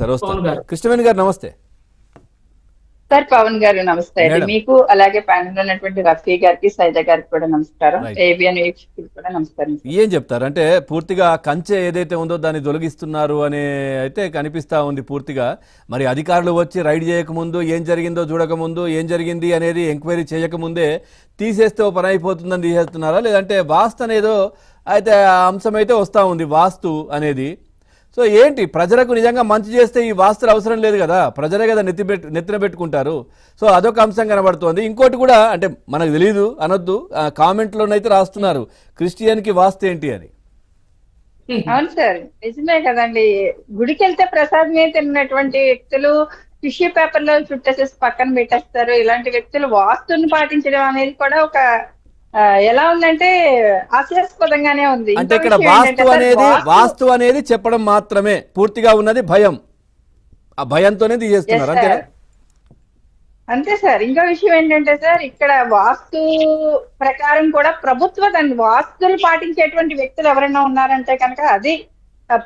సరే వస్తాను. కృష్ణవేణి గారు నమస్తే. సార్ పవన్ గారు నమస్తే అండి. మీకు అలాగే ప్యానెల్ ఉన్నటువంటి రఫీ గారికి సైదా గారికి కూడా నమస్కారం. ఏబిఎన్ వీక్షకులకు కూడా నమస్కారం. ఏం చెప్తారు అంటే పూర్తిగా కంచె ఏదైతే ఉందో దాన్ని తొలగిస్తున్నారు అనే అయితే కనిపిస్తా ఉంది పూర్తిగా. మరి అధికారులు వచ్చి రైడ్ చేయకముందు ఏం జరిగిందో చూడకముందు ఏం జరిగింది అనేది ఎంక్వైరీ చేయకముందే తీసేస్తే ఓ పని అయిపోతుందని తీసేస్తున్నారా, లేదంటే వాస్తు అనేదో అయితే అంశం అయితే వస్తూ ఉంది, వాస్తు అనేది. సో ఏంటి, ప్రజలకు నిజంగా మంచి చేస్తే ఈ వాస్తులు అవసరం లేదు కదా, ప్రజలే కదా నెత్తిన పెట్టుకుంటారు. సో అదొక అంశం కనబడుతోంది. ఇంకోటి కూడా అంటే మనకు తెలియదు అనొద్దు, కామెంట్లోనైతే రాస్తున్నారు క్రిస్టియన్కి వాస్తు ఏంటి అని. అవును సార్, నిజమే కదండి. గుడికి వెళ్తే ప్రసాదమే తిన్నటువంటి వ్యక్తులు టిష్యూ పేపర్ లో చుట్టేసేసి పక్కన పెట్టేస్తారు. ఇలాంటి వ్యక్తులు వాస్తుని పాటించడం అనేది కూడా ఒక ఎలా ఉందంటే హాస్యాస్పదంగానే ఉంది. అంటే ఇక్కడ వాస్తు అనేది చెప్పడం మాత్రమే, పూర్తిగా ఉన్నది భయం. ఆ భయంతోనే తీసేస్తున్నారు అంతేనా? అంతే సార్. ఇంకో విషయం ఏంటంటే సార్, ఇక్కడ వాస్తు ప్రకారం కూడా ప్రభుత్వ దాన్ని వాస్తులు పాటించేటువంటి వ్యక్తులు ఎవరైనా ఉన్నారంటే కనుక అది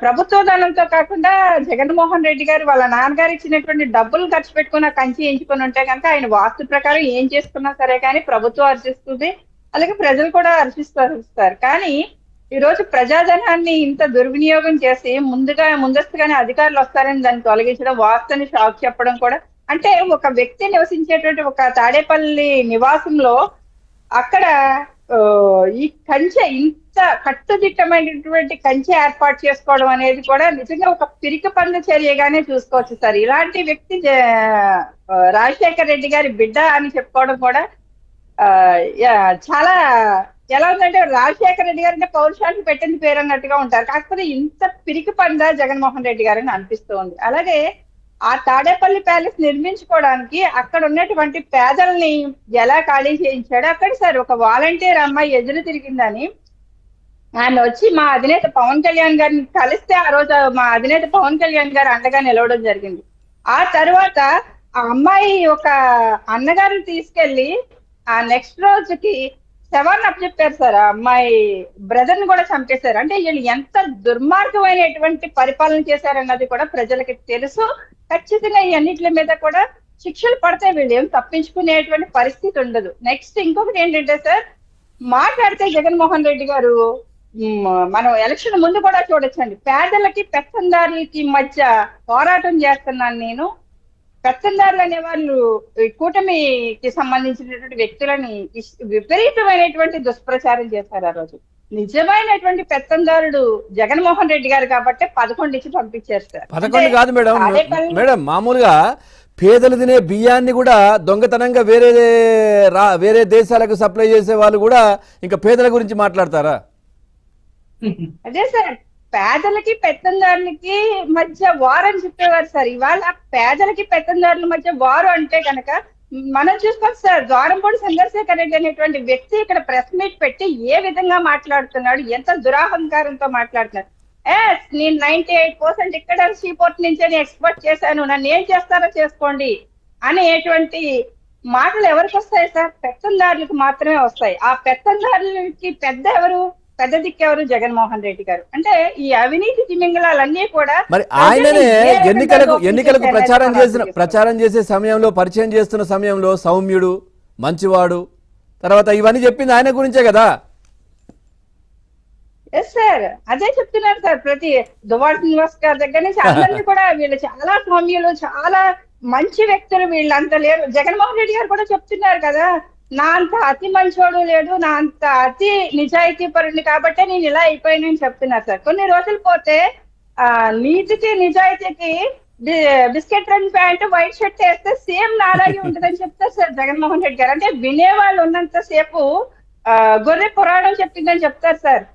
ప్రభుత్వ ధనంతో కాకుండా జగన్మోహన్ రెడ్డి గారు వాళ్ళ నాన్నగారు ఇచ్చినటువంటి డబ్బులు ఖర్చు పెట్టుకున్న కంచి ఎంచుకుని ఉంటే కనుక ఆయన వాస్తు ప్రకారం ఏం చేసుకున్నా సరే కానీ ప్రభుత్వం అర్చిస్తుంది, అలాగే ప్రజలు కూడా అర్చిస్తారు. కానీ ఈ రోజు ప్రజాధనాన్ని ఇంత దుర్వినియోగం చేసి ముందస్తుగానే అధికారులు వస్తారని దాన్ని తొలగించడం, వాస్తుని షాక్ చెప్పడం కూడా, అంటే ఒక వ్యక్తి నివసించేటువంటి ఒక తాడేపల్లి నివాసంలో అక్కడ ఈ కంచె ఇంత కట్టుదిట్టమైనటువంటి కంచె ఏర్పాటు చేసుకోవడం అనేది కూడా నిజంగా ఒక పిరికి పన్ను చర్యగానే చూసుకోవచ్చు సార్. ఇలాంటి వ్యక్తి రాజశేఖర రెడ్డి గారి బిడ్డ అని చెప్పుకోవడం కూడా చాలా ఎలా ఉందంటే రాజశేఖర రెడ్డి గారు అంటే పౌరుషానికి పెట్టింది పేరు అన్నట్టుగా ఉంటారు. కాకపోతే ఇంత పిరికి పందా జగన్మోహన్ రెడ్డి గారు అని అనిపిస్తూ ఉంది. అలాగే ఆ తాడేపల్లి ప్యాలెస్ నిర్మించుకోవడానికి అక్కడ ఉన్నటువంటి పేదల్ని ఎలా ఖాళీ చేయించాడు. అక్కడ సార్ ఒక వాలంటీర్ అమ్మాయి ఎదురు తిరిగిందని ఆమె వచ్చి మా అధినేత పవన్ కళ్యాణ్ గారిని కలిస్తే ఆ రోజు మా అధినేత పవన్ కళ్యాణ్ గారు అండగా నిలవడం జరిగింది. ఆ తర్వాత ఆ అమ్మాయి ఒక అన్నగారిని తీసుకెళ్లి ఆ నెక్స్ట్ రోజుకి శవాన్ని అప్పచెప్పారు సార్. ఆ అమ్మాయి బ్రదర్ ని కూడా చంపేశారు. అంటే వీళ్ళు ఎంత దుర్మార్గమైనటువంటి పరిపాలన చేశారన్నది కూడా ప్రజలకి తెలుసు. ఖచ్చితంగా ఈ అన్నిటి మీద కూడా శిక్షలు పడతాయి, వీళ్ళు ఏం తప్పించుకునేటువంటి పరిస్థితి ఉండదు. నెక్స్ట్ ఇంకొకటి ఏంటంటే సార్, మాట్లాడితే జగన్మోహన్ రెడ్డి గారు మనం ఎలక్షన్ ముందు కూడా చూడొచ్చండి, పేదలకి పెత్తందారులకి మధ్య పోరాటం చేస్తున్నాను నేను, పెత్తందారులు అనే వాళ్ళు కూటమికి సంబంధించినటువంటి వ్యక్తులని విపరీతమైనటువంటి దుష్ప్రచారం చేశారు. ఆ రోజు నిజమైనటువంటి పెత్తందారుడు జగన్మోహన్ రెడ్డి గారు కాబట్టి 11 ఇచ్చి పంపించారు సార్. 11 కాదు మేడం, మామూలుగా పేదలు తినే బియ్యాన్ని కూడా దొంగతనంగా వేరే దేశాలకు సప్లై చేసే వాళ్ళు కూడా ఇంకా పేదల గురించి మాట్లాడతారా? అదే సార్, పేదలకి పెత్తందారులకి మధ్య వారు అని చెప్పేవారు సార్. ఇవాళ పేదలకి పెత్తందారుల మధ్య వారు అంటే కనుక మనం చూసుకోవాలి సార్. ద్వారంపూడి చంద్రశేఖర్ రెడ్డి అనేటువంటి వ్యక్తి ఇక్కడ ప్రెస్ మీట్ పెట్టి ఏ విధంగా మాట్లాడుతున్నాడు, ఎంత దురాహంకారంతో మాట్లాడుతున్నాడు. నేను 98% ఇక్కడ సీపోర్ట్ నుంచే ఎక్స్పోర్ట్ చేశాను, నన్ను ఏం చేస్తారో చేసుకోండి అనేటువంటి మాటలు ఎవరికి వస్తాయి సార్? పెత్తందారులకు మాత్రమే వస్తాయి. ఆ పెత్తందారులకి పెద్ద దిక్కు ఎవరు? జగన్మోహన్ రెడ్డి గారు. అంటే ఈ అవినీతి తిమింగళాలన్నీ కూడా మరి ఆయననే ఎన్నికలకు ప్రచారం చేసే సమయంలో, పరిచయం చేస్తున్న సమయంలో సౌమ్యుడు, మంచివాడు, తర్వాత ఇవన్నీ చెప్పింది ఆయన గురించే కదా. ఎస్ సార్, అదే చెప్తున్నారు సార్. ప్రతి దువ్వాడ శ్రీనివాస్ గారి దగ్గర నుంచి అందరినీ కూడా వీళ్ళు చాలా సౌమ్యులు, చాలా మంచి వ్యక్తులు, వీళ్ళంతా లేరు. జగన్మోహన్ రెడ్డి గారు కూడా చెప్తున్నారు కదా, నా అంత అతి మంచోడు లేడు, నా అంత అతి నిజాయితీ పరుని కాబట్టే నేను ఇలా అయిపోయానని చెప్తున్నారు సార్. కొన్ని రోజులు పోతే నీతికి నిజాయితీకి బిస్కెట్ రంగు ప్యాంటు వైట్ షర్ట్ వేస్తే సేమ్ నాలాగే ఉంటుందని చెప్తారు సార్ జగన్మోహన్ రెడ్డి గారు. అంటే వినేవాళ్ళు ఉన్నంత సేపు గొర్రె పురాణం చెప్పిందని చెప్తారు సార్.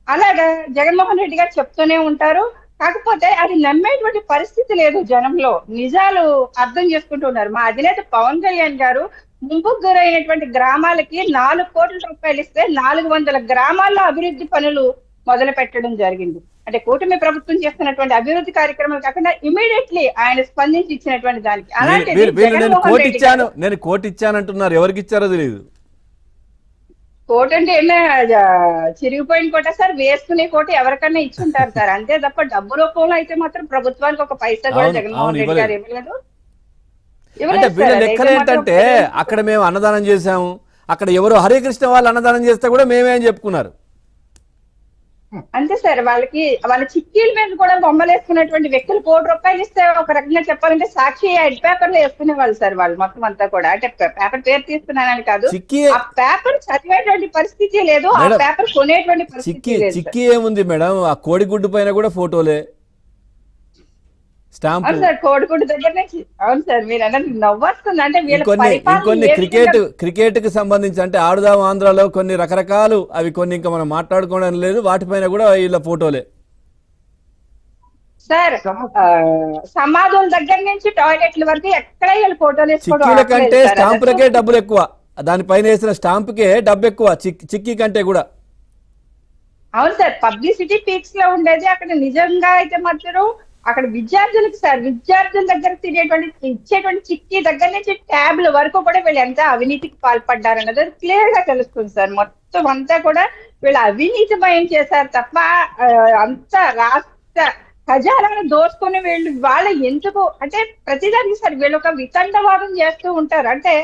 అలాగా జగన్మోహన్ రెడ్డి గారు చెప్తూనే ఉంటారు. కాకపోతే అది నమ్మేటువంటి పరిస్థితి లేదు జనంలో. నిజాలు అర్థం చేసుకుంటున్నారు. మా అధినేత పవన్ కళ్యాణ్ గారు ముంపుకు గురైనటువంటి గ్రామాలకి 4 కోట్ల రూపాయలు ఇస్తే 400 గ్రామాల్లో అభివృద్ధి పనులు మొదలు పెట్టడం జరిగింది. అంటే కూటమి ప్రభుత్వం చేస్తున్నటువంటి అభివృద్ధి కార్యక్రమాలు కాకుండా ఇమీడియట్లీ ఆయన స్పందించి ఇచ్చినటువంటి దానికి. అలాంటి నేను కోటి ఇచ్చానంటున్నారు, ఎవరికి ఇచ్చారో తెలియదు. కోట్ అంటే చిరిగిపోయిన కోట సార్, వేసుకునే కోట ఎవరికన్నా ఇచ్చుంటారు సార్, అంతే తప్ప డబ్బు రూపంలో అయితే మాత్రం ప్రభుత్వానికి ఒక పైసా కూడా అవును అవును జగన్మోహన్ రెడ్డి గారు ఇవ్వలేదు. ఇవ్వలేదు. అంటే ఇవ్వలేదు వీళ్ళ సార్, అదైతే లెక్కలు మాత్రం ఏంటంటే ప్రజలు అక్కడ మేము అన్నదానం చేశాము, అక్కడ ఎవరో హరికృష్ణ వాళ్ళు అన్నదానం చేస్తే కూడా మేమే అని చెప్పుకున్నారు. అంతే సార్. వాళ్ళ చిక్కీల మీద కూడా బొమ్మలు వేసుకున్నటువంటి వ్యక్తులు ₹1,00,00,000 ఇస్తే ఒక రకంగా చెప్పాలంటే సాక్షి హెడ్ పేపర్ లో వేసుకునే వాళ్ళు సార్, వాళ్ళు మొత్తం అంతా కూడా. అంటే పేపర్ పేరు తీసుకున్నానని కాదు, చిక్కీ ఆ పేపర్ చదివేటువంటి పరిస్థితి లేదు, ఆ మేడం, పేపర్ కొనేటువంటి చిక్కీ పరిస్థితి లేదు సార్. చిక్కీ ఏముంది మేడం, ఆ కోడిగుడ్డు పైన కూడా ఫోటోలే, స్టాంపు. అవును సార్, కోడిగుడ్డు దగ్గర నుంచి. అవును సార్, మీరు అన్నది నవ్వొస్తుంది. అంటే వీళ్ళ పరిపాలన ఇంకొన్ని ఏ విధంగా క్రికెట్ కి సంబంధించి అంటే ఆడుదాం ఆంధ్రాలో కొన్ని రకరకాలు, అవి కొన్ని ఇంకా మనం మాట్లాడుకోవడం లేదు, వాటిపైన కూడా వీళ్ళ ఫోటోలే. సార్, సమాధుల దగ్గర నుంచి టాయిలెట్ల వరకు ఎక్కడ వీళ్ళు ఫోటోలు వేసుకోవడం చిక్కీల ఆపలేదు కంటే సార్. స్టాంపులకే డబ్బులు ఎక్కువ, దానిపైన వేసిన స్టాంపుకే డబ్బు ఎక్కువ చిక్కీ కంటే కూడా. అవును సార్, పబ్లిసిటీ పీక్స్ లో ఉండేది అక్కడ. నిజంగా అయితే మాత్రం అక్కడ విద్యార్థులకు సార్, విద్యార్థుల దగ్గర ఇచ్చేటువంటి చిక్కీ దగ్గర నుంచి ట్యాబ్ల వరకు కూడా వీళ్ళు ఎంత అవినీతికి పాల్పడ్డారన్నది క్లియర్ గా తెలుస్తుంది సార్. మొత్తం అంతా కూడా వీళ్ళు అవినీతిమయం చేశారు తప్ప అంత రాష్ట్ర ఖజానాను దోచుకుని వాళ్ళు ఎందుకు అంటే ప్రతిదానికి సార్ వీళ్ళు ఒక వితండవాదం చేస్తూ ఉంటారు. అంటే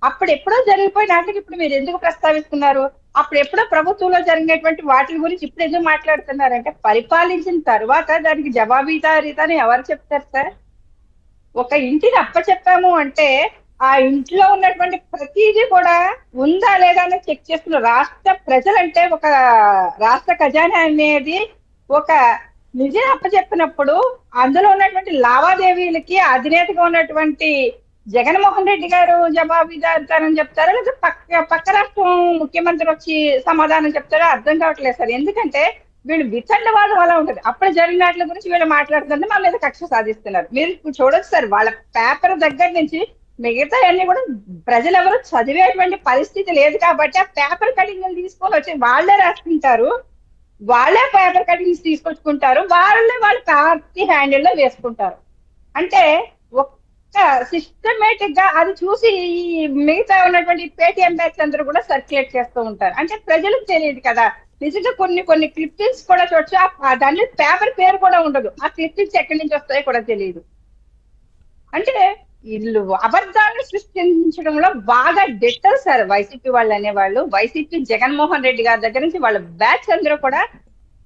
అప్పుడు ఎప్పుడో జరిగిపోయిన వాటికి ఇప్పుడు మీరు ఎందుకు ప్రస్తావిస్తున్నారు? అప్పుడు ఎప్పుడో ప్రభుత్వంలో జరిగినటువంటి వాటి గురించి ఇప్పుడు ఎందుకు మాట్లాడుతున్నారంటే, పరిపాలించిన తర్వాత దానికి జవాబుదారీతని ఎవరు చెప్తారు సార్? ఒక ఇంటిని అప్పచెప్పాము అంటే ఆ ఇంట్లో ఉన్నటువంటి ప్రతిదీ కూడా ఉందా లేదా అని చెక్ చేస్తున్న రాష్ట్ర ప్రజలంటే, ఒక రాష్ట్ర ఖజానా అనేది ఒక నిజం అప్పచెప్పినప్పుడు అందులో ఉన్నటువంటి లావాదేవీలకి అధినేతగా ఉన్నటువంటి జగన్మోహన్ రెడ్డి గారు జవాబుదారితనం చెప్తారా, లేదా పక్క రాష్ట్రం ముఖ్యమంత్రి వచ్చి సమాధానం చెప్తారా అర్థం కావట్లేదు సార్. ఎందుకంటే వీళ్ళు వితండవాదం అలా ఉంటుంది. అప్పుడు జరిగిన వాటి గురించి వీళ్ళు మాట్లాడుతుంటే మా మీద కక్ష సాధిస్తున్నారు. మీరు చూడొచ్చు సార్, వాళ్ళ పేపర్ దగ్గర నుంచి మిగతా అన్ని కూడా ప్రజలు ఎవరు చదివేటువంటి పరిస్థితి లేదు కాబట్టి ఆ పేపర్ కటింగ్ తీసుకొని వచ్చి వాళ్ళే రాసుకుంటారు, వాళ్ళే పేపర్ కటింగ్స్ తీసుకొచ్చుకుంటారు, వాళ్ళ పార్టీ హ్యాండిల్ లో వేసుకుంటారు. అంటే సిస్టమేటిక్ గా అది చూసి ఈ మిగతా ఉన్నటువంటి పేటిఎం బ్యాగ్స్ అందరూ కూడా సర్క్యులేట్ చేస్తూ ఉంటారు. అంటే ప్రజలకు తెలియదు కదా. నిజంగా కొన్ని క్లిప్పింగ్స్ కూడా చూడొచ్చు, దాని పేపర్ పేరు కూడా ఉండదు, ఆ క్లిప్పింగ్స్ ఎక్కడి నుంచి వస్తాయో కూడా తెలియదు. అంటే వీళ్ళు అబద్ధాలను సృష్టించడంలో బాగా డెట్టలు సార్ వైసీపీ వాళ్ళు అనేవాళ్ళు. వైసీపీ జగన్మోహన్ రెడ్డి గారి దగ్గర నుంచి వాళ్ళ బ్యాచ్ అందరూ కూడా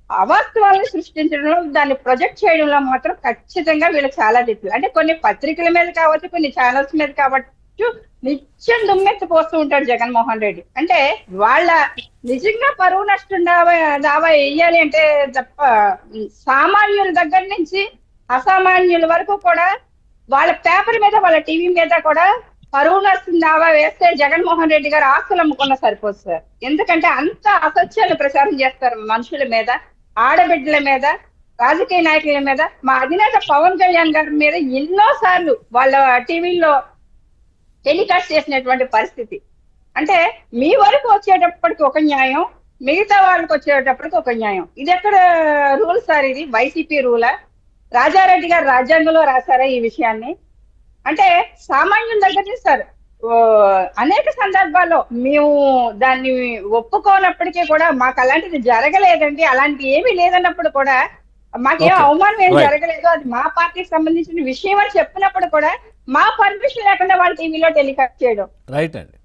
అవాస్తవాలను సృష్టించడంలో, దాన్ని ప్రొజెక్ట్ చేయడంలో మాత్రం ఖచ్చితంగా వీళ్ళు చాలా దిక్కులు. అంటే కొన్ని పత్రికల మీద కావచ్చు, కొన్ని ఛానల్స్ మీద కావచ్చు, నిత్యం దుమ్మెత్తి పోస్తూ ఉంటాడు జగన్మోహన్ రెడ్డి. అంటే వాళ్ళ నిజంగా పరువు నష్టం దావా వేయాలి అంటే తప్ప సామాన్యుల దగ్గర నుంచి అసామాన్యుల వరకు కూడా వాళ్ళ పేపర్ మీద, వాళ్ళ టీవీ మీద కూడా పరువు నష్టం దావా వేస్తే జగన్మోహన్ రెడ్డి గారు ఆస్తులు అమ్ముకున్నా సరిపోదు సార్. ఎందుకంటే అంత అసత్యాలు ప్రచారం చేస్తారు మనుషుల మీద, ఆడబిడ్డల మీద, రాజకీయ నాయకుల మీద. మా అధినేత పవన్ కళ్యాణ్ గారి మీద ఎన్నో సార్లు వాళ్ళ టీవీలో టెలికాస్ట్ చేసినటువంటి పరిస్థితి. అంటే మీ వరకు వచ్చేటప్పటికి ఒక న్యాయం, మిగతా వాళ్ళకి వచ్చేటప్పటికి ఒక న్యాయం. ఇది ఎక్కడ రూల్ సార్? ఇది వైసీపీ రూలా? రాజారెడ్డి గారు రాజ్యాంగంలో రాశారా ఈ విషయాన్ని? అంటే సామాన్యుల దగ్గర సార్ అనేక సందర్భాల్లో మేము దాన్ని ఒప్పుకోనప్పటికీ కూడా మాకు అలాంటిది జరగలేదండి, అలాంటి ఏమీ లేదన్నప్పుడు కూడా, మాకేం అవమానం ఏం జరగలేదు, అది మా పార్టీకి సంబంధించిన విషయం అని చెప్పినప్పుడు కూడా మా పర్మిషన్ లేకుండా వాళ్ళ టీవీలో టెలికాస్ట్ చేయడం రైట్ అండి.